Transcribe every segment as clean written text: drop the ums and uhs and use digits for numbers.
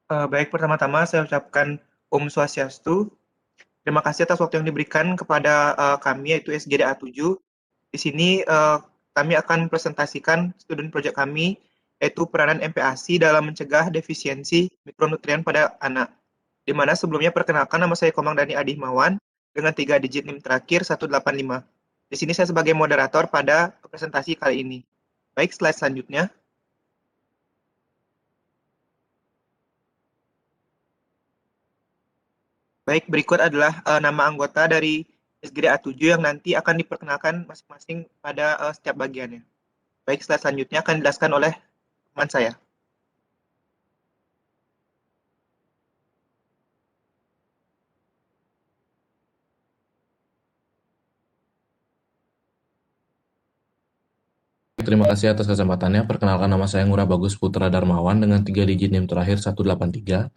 Baik, pertama-tama saya ucapkan Om Swastiastu. Terima kasih atas waktu yang diberikan kepada kami, yaitu SGDA 7. Di sini kami akan presentasikan student project kami, yaitu peranan MPASI dalam mencegah defisiensi mikronutrien pada anak. Di mana sebelumnya perkenalkan, nama saya Komang Dani Adihmawan dengan 3 digit NIM terakhir 185. Di sini saya sebagai moderator pada presentasi kali ini. Baik, slide selanjutnya. Baik, berikut adalah nama anggota dari SGDA 7 yang nanti akan diperkenalkan masing-masing pada setiap bagiannya. Baik, slide selanjutnya akan dijelaskan oleh teman saya. Terima kasih atas kesempatannya. Perkenalkan, nama saya Ngurah Bagus Putra Darmawan dengan 3 digit NIM terakhir 183.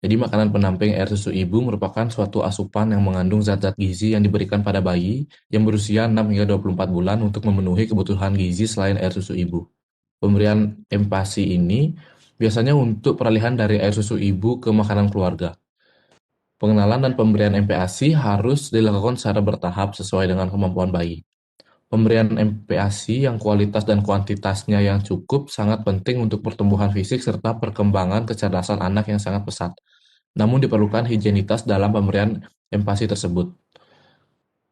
Jadi makanan pendamping air susu ibu merupakan suatu asupan yang mengandung zat-zat gizi yang diberikan pada bayi yang berusia 6 hingga 24 bulan untuk memenuhi kebutuhan gizi selain air susu ibu. Pemberian MPASI ini biasanya untuk peralihan dari air susu ibu ke makanan keluarga. Pengenalan dan pemberian MPASI harus dilakukan secara bertahap sesuai dengan kemampuan bayi. Pemberian MPASI yang kualitas dan kuantitasnya yang cukup sangat penting untuk pertumbuhan fisik serta perkembangan kecerdasan anak yang sangat pesat. Namun diperlukan higienitas dalam pemberian MPASI tersebut.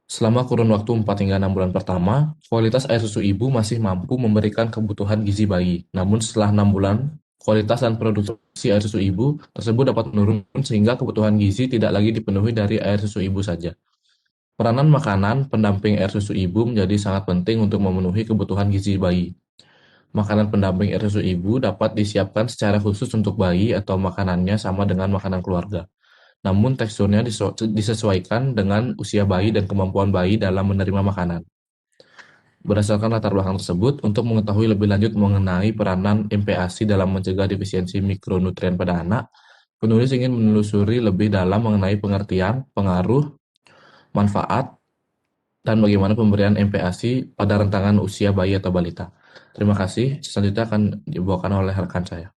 Selama kurun waktu 4 hingga 6 bulan pertama, kualitas air susu ibu masih mampu memberikan kebutuhan gizi bayi. Namun setelah 6 bulan, kualitas dan produksi air susu ibu tersebut dapat menurun sehingga kebutuhan gizi tidak lagi dipenuhi dari air susu ibu saja. Peranan makanan pendamping air susu ibu menjadi sangat penting untuk memenuhi kebutuhan gizi bayi. Makanan pendamping air susu ibu dapat disiapkan secara khusus untuk bayi atau makanannya sama dengan makanan keluarga. Namun teksturnya disesuaikan dengan usia bayi dan kemampuan bayi dalam menerima makanan. Berdasarkan latar belakang tersebut, untuk mengetahui lebih lanjut mengenai peranan MPASI dalam mencegah defisiensi mikronutrien pada anak, penulis ingin menelusuri lebih dalam mengenai pengertian, pengaruh, manfaat, dan bagaimana pemberian MPASI pada rentangan usia bayi atau balita. Terima kasih. Selanjutnya akan dibawakan oleh rekan saya.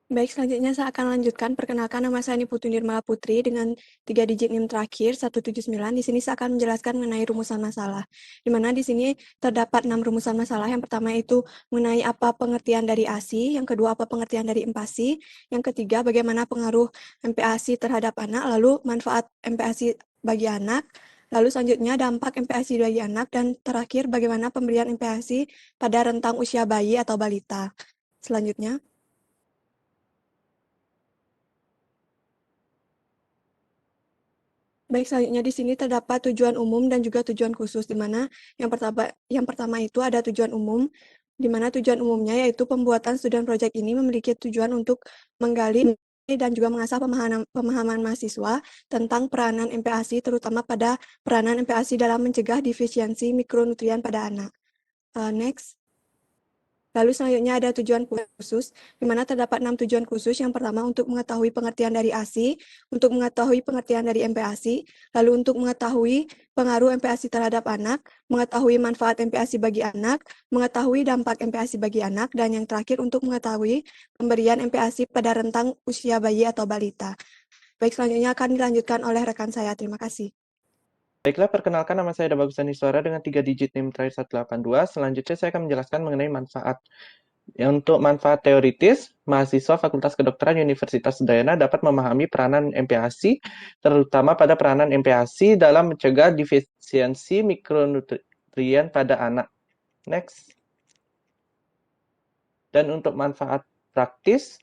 Baik, selanjutnya saya akan lanjutkan. Perkenalkan, nama saya Niputu Nirmala Putri dengan 3 digit NIM terakhir 179. Di sini saya akan menjelaskan mengenai rumusan masalah. Di mana di sini terdapat 6 rumusan masalah. Yang pertama itu mengenai apa pengertian dari ASI, yang kedua apa pengertian dari MPASI, yang ketiga bagaimana pengaruh MPASI terhadap anak, lalu manfaat MPASI bagi anak, lalu selanjutnya dampak MPASI bagi anak, dan terakhir bagaimana pemberian MPASI pada rentang usia bayi atau balita. Selanjutnya. Baik, selanjutnya di sini terdapat tujuan umum dan juga tujuan khusus, di mana yang pertama itu ada tujuan umum, di mana tujuan umumnya yaitu pembuatan student project ini memiliki tujuan untuk menggali dan juga mengasah pemahaman mahasiswa tentang peranan MPASI, terutama pada peranan MPASI dalam mencegah defisiensi mikronutrien pada anak. Next. Lalu selanjutnya ada tujuan khusus, di mana terdapat 6 tujuan khusus. Yang pertama untuk mengetahui pengertian dari ASI, untuk mengetahui pengertian dari MPASI, lalu untuk mengetahui pengaruh MPASI terhadap anak, mengetahui manfaat MPASI bagi anak, mengetahui dampak MPASI bagi anak, dan yang terakhir untuk mengetahui pemberian MPASI pada rentang usia bayi atau balita. Baik, selanjutnya akan dilanjutkan oleh rekan saya. Terima kasih. Baiklah, perkenalkan, nama saya Bagus Aniswara dengan 3 digit NIM terakhir 182. Selanjutnya saya akan menjelaskan mengenai manfaat. Untuk manfaat teoritis, mahasiswa Fakultas Kedokteran Universitas Udayana dapat memahami peranan MPASI, terutama pada peranan MPASI dalam mencegah defisiensi mikronutrien pada anak. Next. Dan untuk manfaat praktis,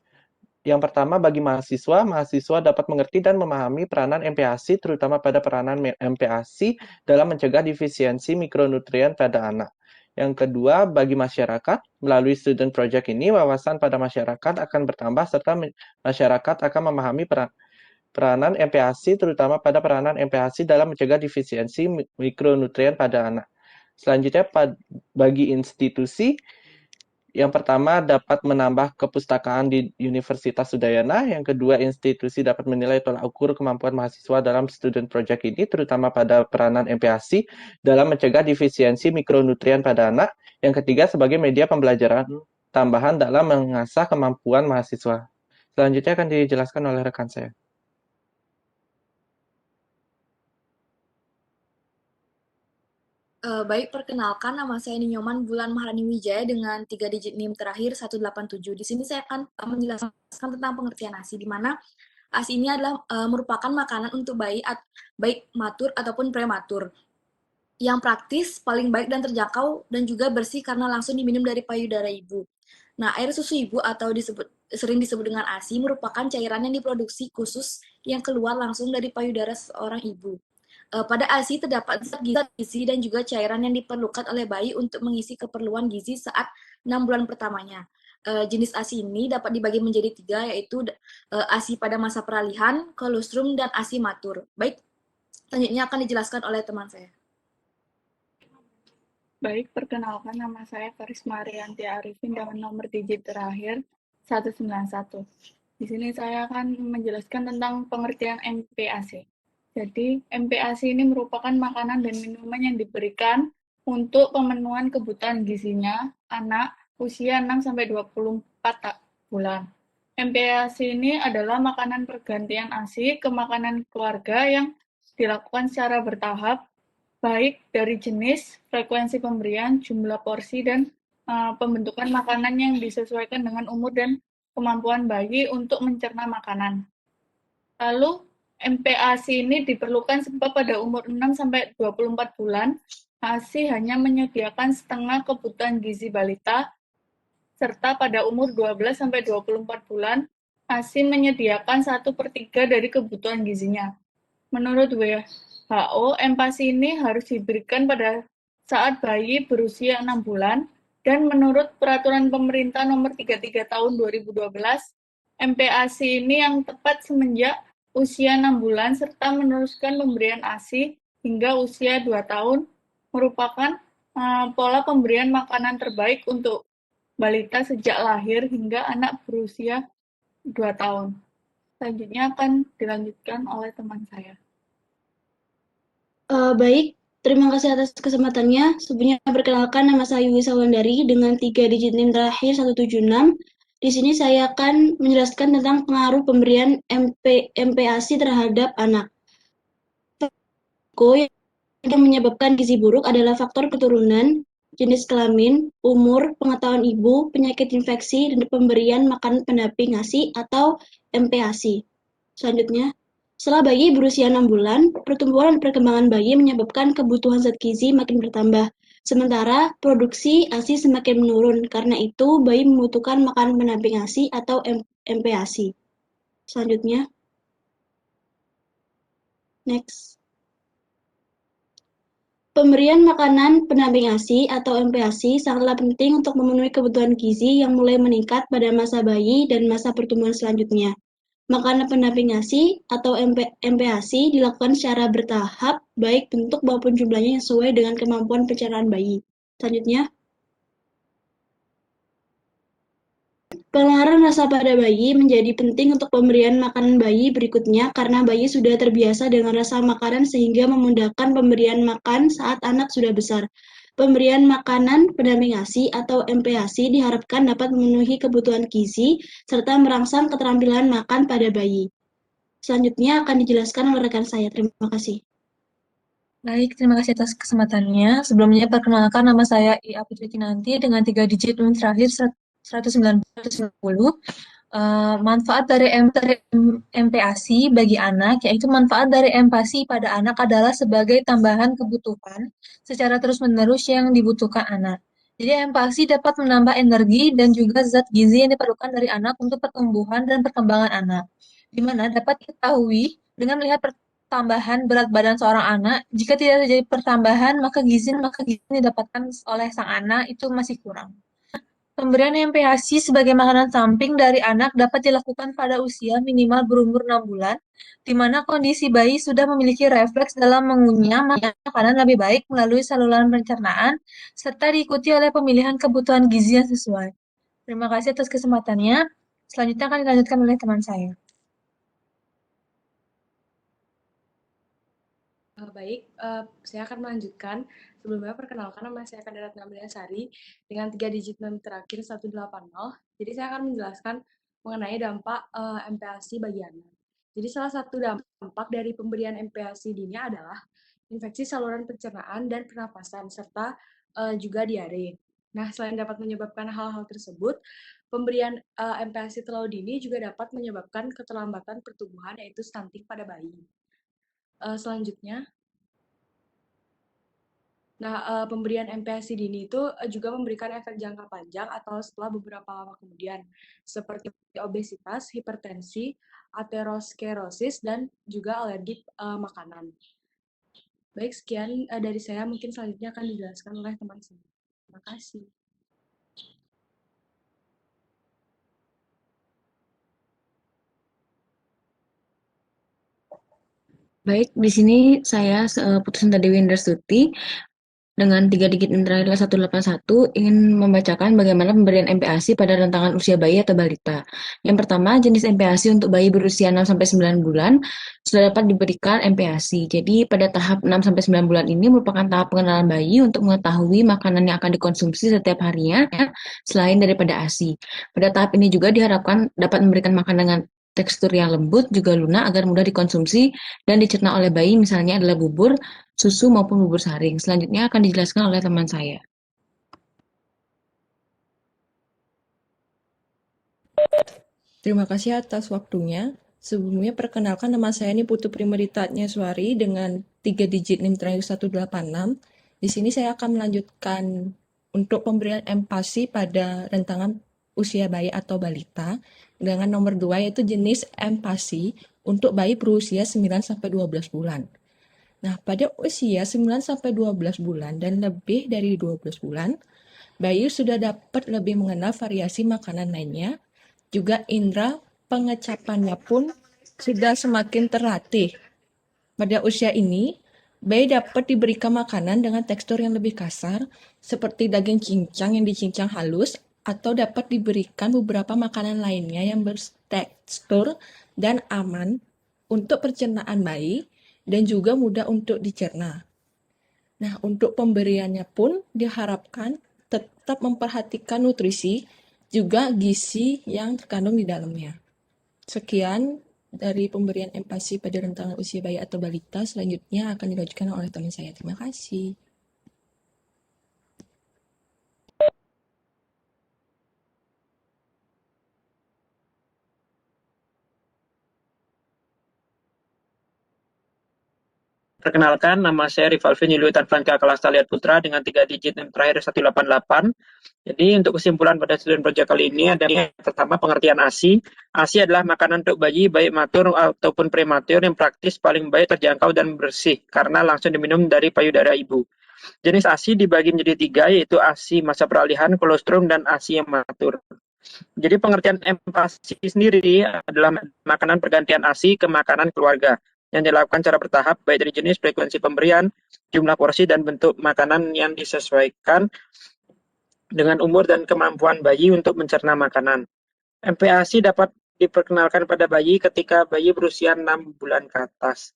yang pertama bagi mahasiswa dapat mengerti dan memahami peranan MPASI, terutama pada peranan MPASI dalam mencegah defisiensi mikronutrien pada anak. Yang kedua, bagi masyarakat, melalui student project ini, wawasan pada masyarakat akan bertambah serta masyarakat akan memahami peranan MPASI, terutama pada peranan MPASI dalam mencegah defisiensi mikronutrien pada anak. Selanjutnya, bagi institusi, Yang pertama, dapat menambah kepustakaan di Universitas Udayana. Yang kedua, institusi dapat menilai tolak ukur kemampuan mahasiswa dalam student project ini, terutama pada peranan MPASI dalam mencegah defisiensi mikronutrien pada anak. Yang ketiga, sebagai media pembelajaran tambahan dalam mengasah kemampuan mahasiswa. Selanjutnya akan dijelaskan oleh rekan saya. Baik, perkenalkan nama saya Ninyoman Bulan Maharani Wijaya dengan 3 digit NIM terakhir 187. Di sini saya akan menjelaskan tentang pengertian ASI, di mana ASI ini adalah merupakan makanan untuk bayi baik matur ataupun prematur. Yang praktis, paling baik dan terjangkau, dan juga bersih karena langsung diminum dari payudara ibu. Nah, air susu ibu atau sering disebut dengan ASI merupakan cairan yang diproduksi khusus yang keluar langsung dari payudara seorang ibu. Pada ASI terdapat zat gizi dan juga cairan yang diperlukan oleh bayi untuk mengisi keperluan gizi saat 6 bulan pertamanya. Jenis ASI ini dapat dibagi menjadi 3, yaitu ASI pada masa peralihan, kolostrum, dan ASI matur. Baik, selanjutnya akan dijelaskan oleh teman saya. Baik, perkenalkan nama saya Karisma Arianti Arifin dengan nomor digit terakhir 191. Di sini saya akan menjelaskan tentang pengertian MPASI. Jadi, MPASI ini merupakan makanan dan minuman yang diberikan untuk pemenuhan kebutuhan gizinya anak usia 6-24 bulan. MPASI ini adalah makanan pergantian ASI ke makanan keluarga yang dilakukan secara bertahap, baik dari jenis, frekuensi pemberian, jumlah porsi, dan pembentukan makanan yang disesuaikan dengan umur dan kemampuan bayi untuk mencerna makanan. Lalu, MPASI ini diperlukan sebab pada umur 6-24 bulan, ASI hanya menyediakan setengah kebutuhan gizi balita, serta pada umur 12-24 bulan, ASI menyediakan 1/3 dari kebutuhan gizinya. Menurut WHO, MPASI ini harus diberikan pada saat bayi berusia 6 bulan, dan menurut Peraturan Pemerintah Nomor 33 Tahun 2012, MPASI ini yang tepat semenjak usia 6 bulan serta meneruskan pemberian ASI hingga usia 2 tahun merupakan pola pemberian makanan terbaik untuk balita sejak lahir hingga anak berusia 2 tahun. Selanjutnya akan dilanjutkan oleh teman saya. Baik, terima kasih atas kesempatannya. Sebelumnya perkenalkan, nama saya Yuwi Sawandari dengan 3 digit NIM terakhir 176. Di sini saya akan menjelaskan tentang pengaruh pemberian MPASI terhadap anak. Yang menyebabkan gizi buruk adalah faktor keturunan, jenis kelamin, umur, pengetahuan ibu, penyakit infeksi, dan pemberian makanan pendamping ASI atau MPASI. Selanjutnya, setelah bayi berusia 6 bulan, pertumbuhan dan perkembangan bayi menyebabkan kebutuhan zat gizi makin bertambah. Sementara produksi ASI semakin menurun, karena itu bayi membutuhkan makanan pendamping ASI atau MPASI. Selanjutnya, next. Pemberian makanan pendamping ASI atau MPASI sangatlah penting untuk memenuhi kebutuhan gizi yang mulai meningkat pada masa bayi dan masa pertumbuhan selanjutnya. Makanan pendamping ASI atau MPASI dilakukan secara bertahap, baik bentuk maupun jumlahnya sesuai dengan kemampuan pencernaan bayi. Selanjutnya, pengenalan rasa pada bayi menjadi penting untuk pemberian makanan bayi berikutnya karena bayi sudah terbiasa dengan rasa makanan sehingga memudahkan pemberian makan saat anak sudah besar. Pemberian makanan pendamping ASI atau MPASI diharapkan dapat memenuhi kebutuhan gizi serta merangsang keterampilan makan pada bayi. Selanjutnya akan dijelaskan oleh rekan saya. Terima kasih. Baik, terima kasih atas kesempatannya. Sebelumnya perkenalkan, nama saya Ia Putri Kinanti dengan 3 digit NIM terakhir 190. Manfaat dari MPASI bagi anak, yaitu manfaat dari MPASI pada anak adalah sebagai tambahan kebutuhan secara terus-menerus yang dibutuhkan anak. Jadi MPASI dapat menambah energi dan juga zat gizi yang diperlukan dari anak untuk pertumbuhan dan perkembangan anak, di mana dapat diketahui dengan melihat pertambahan berat badan seorang anak. Jika tidak terjadi pertambahan, maka gizi yang didapatkan oleh sang anak itu masih kurang. Pemberian MPASI sebagai makanan samping dari anak dapat dilakukan pada usia minimal berumur 6 bulan, di mana kondisi bayi sudah memiliki refleks dalam mengunyah makanan lebih baik melalui saluran pencernaan, serta diikuti oleh pemilihan kebutuhan gizi yang sesuai. Terima kasih atas kesempatannya. Selanjutnya akan dilanjutkan oleh teman saya. Baik, saya akan melanjutkan. Sebelumnya perkenalkan, nama saya Kadarat Nabila Sari dengan 3 digit NIM terakhir 180. Jadi saya akan menjelaskan mengenai dampak MPASI bagi anak. Jadi salah satu dampak dari pemberian MPASI dini adalah infeksi saluran pencernaan dan pernapasan serta juga diare. Nah, selain dapat menyebabkan hal-hal tersebut, pemberian MPASI terlalu dini juga dapat menyebabkan keterlambatan pertumbuhan yaitu stunting pada bayi. Selanjutnya, pemberian MPASI dini itu juga memberikan efek jangka panjang atau setelah beberapa lama kemudian, seperti obesitas, hipertensi, aterosklerosis, dan juga alergi makanan. Baik, sekian dari saya. Mungkin selanjutnya akan dijelaskan oleh teman saya. Terima kasih. Baik, di sini saya Putusinta Dewi Indrastuti dengan 3 digit NIM terakhir 181 ingin membacakan bagaimana pemberian MPASI pada rentangan usia bayi atau balita. Yang pertama, jenis MPASI untuk bayi berusia 6-9 bulan sudah dapat diberikan MPASI. Jadi pada tahap 6-9 bulan ini merupakan tahap pengenalan bayi untuk mengetahui makanan yang akan dikonsumsi setiap harinya selain daripada ASI. Pada tahap ini juga diharapkan dapat memberikan makanan dengan tekstur yang lembut juga lunak agar mudah dikonsumsi dan dicerna oleh bayi, misalnya adalah bubur, susu maupun bubur saring. Selanjutnya akan dijelaskan oleh teman saya. Terima kasih atas waktunya. Sebelumnya perkenalkan, nama saya ini Putu Primerita Nyaswari dengan 3 digit NIM terakhir 186. Di sini saya akan melanjutkan untuk pemberian MPASI pada rentangan usia bayi atau balita dengan nomor 2 yaitu jenis MPASI untuk bayi berusia 9-12 bulan. Nah, pada usia 9-12 bulan dan lebih dari 12 bulan, bayi sudah dapat lebih mengenal variasi makanan lainnya, juga indera pengecapannya pun sudah semakin terlatih. Pada usia ini, bayi dapat diberikan makanan dengan tekstur yang lebih kasar, seperti daging cincang yang dicincang halus, atau dapat diberikan beberapa makanan lainnya yang bertekstur dan aman untuk pencernaan bayi, dan juga mudah untuk dicerna. Nah, untuk pemberiannya pun diharapkan tetap memperhatikan nutrisi, juga gizi yang terkandung di dalamnya. Sekian dari pemberian MPASI pada rentangan usia bayi atau balita. Selanjutnya akan dilanjutkan oleh teman saya. Terima kasih. Perkenalkan, nama saya Rivalvin Yuliutan Franka Kalasta Liat Putra dengan 3 digit NIM terakhir 188. Jadi untuk kesimpulan pada student project kali ini adalah pertama pengertian ASI. ASI adalah makanan untuk bayi baik matur ataupun prematur yang praktis paling baik terjangkau dan bersih karena langsung diminum dari payudara ibu. Jenis ASI dibagi menjadi 3 yaitu ASI masa peralihan, kolostrum, dan ASI yang matur. Jadi pengertian MPASI sendiri adalah makanan pergantian ASI ke makanan keluarga yang dilakukan secara bertahap baik dari jenis, frekuensi pemberian, jumlah porsi, dan bentuk makanan yang disesuaikan dengan umur dan kemampuan bayi untuk mencerna makanan. MPASI dapat diperkenalkan pada bayi ketika bayi berusia 6 bulan ke atas.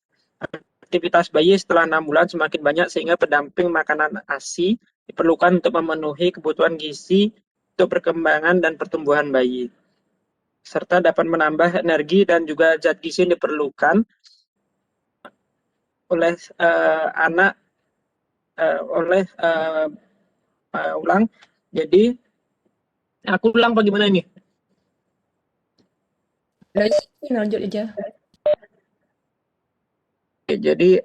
Aktivitas bayi setelah 6 bulan semakin banyak sehingga pendamping makanan ASI diperlukan untuk memenuhi kebutuhan gizi untuk perkembangan dan pertumbuhan bayi, serta dapat menambah energi dan juga zat gizi yang diperlukan oleh anak ulang. Jadi aku ulang bagaimana ini? Lanjut aja. Jadi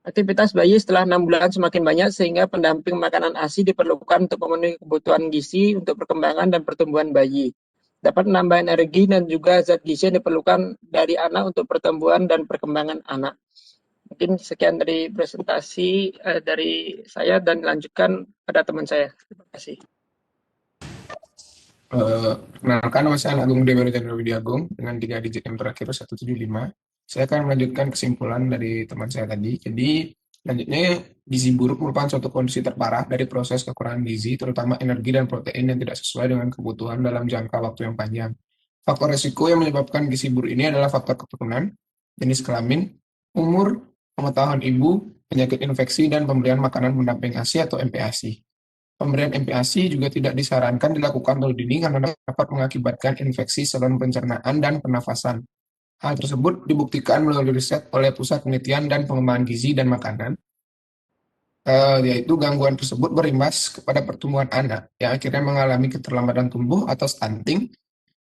aktivitas bayi setelah 6 bulan semakin banyak sehingga pendamping makanan ASI diperlukan untuk memenuhi kebutuhan gizi untuk perkembangan dan pertumbuhan bayi. Dapat menambah energi dan juga zat gizi yang diperlukan dari anak untuk pertumbuhan dan perkembangan anak. Mungkin sekian dari presentasi dari saya dan dilanjutkan pada teman saya. Terima kasih. Perkenalkan, nama saya Agung Dewi Widiagung dengan 3 digit yang terakhir 175. Saya akan melanjutkan kesimpulan dari teman saya tadi. Jadi Selanjutnya, gizi buruk merupakan suatu kondisi terparah dari proses kekurangan gizi, terutama energi dan protein yang tidak sesuai dengan kebutuhan dalam jangka waktu yang panjang. Faktor risiko yang menyebabkan gizi buruk ini adalah faktor keturunan, jenis kelamin, umur, pengetahuan ibu, penyakit infeksi, dan pemberian makanan pendamping ASI atau MPASI. Pemberian MPASI juga tidak disarankan dilakukan terlalu dini karena dapat mengakibatkan infeksi saluran pencernaan dan pernafasan. Hal tersebut dibuktikan melalui riset oleh Pusat Penelitian dan Pengembangan Gizi dan Makanan, yaitu gangguan tersebut berimbas kepada pertumbuhan anak yang akhirnya mengalami keterlambatan tumbuh atau stunting,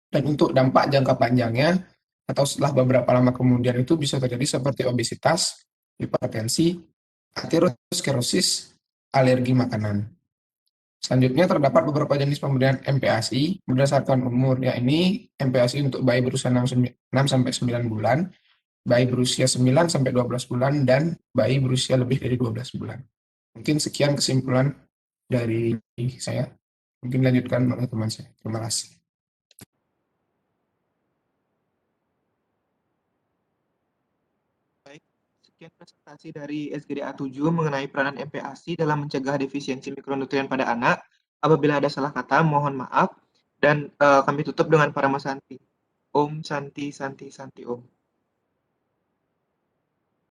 dan untuk dampak jangka panjangnya atau setelah beberapa lama kemudian itu bisa terjadi seperti obesitas, hipertensi, aterosklerosis, alergi makanan. Selanjutnya terdapat beberapa jenis pemberian MPASI berdasarkan umur, yakni MPASI untuk bayi berusia 6-9 bulan, bayi berusia 9-12 bulan, dan bayi berusia lebih dari 12 bulan. Mungkin sekian kesimpulan dari saya. Mungkin lanjutkan oleh teman saya. Terima kasih. Baik, sekian presentasi dari SGDA 7 mengenai peranan MPASI dalam mencegah defisiensi mikronutrien pada anak. Apabila ada salah kata, mohon maaf. Dan kami tutup dengan Parama Santi. Om Santi Santi Santi Om.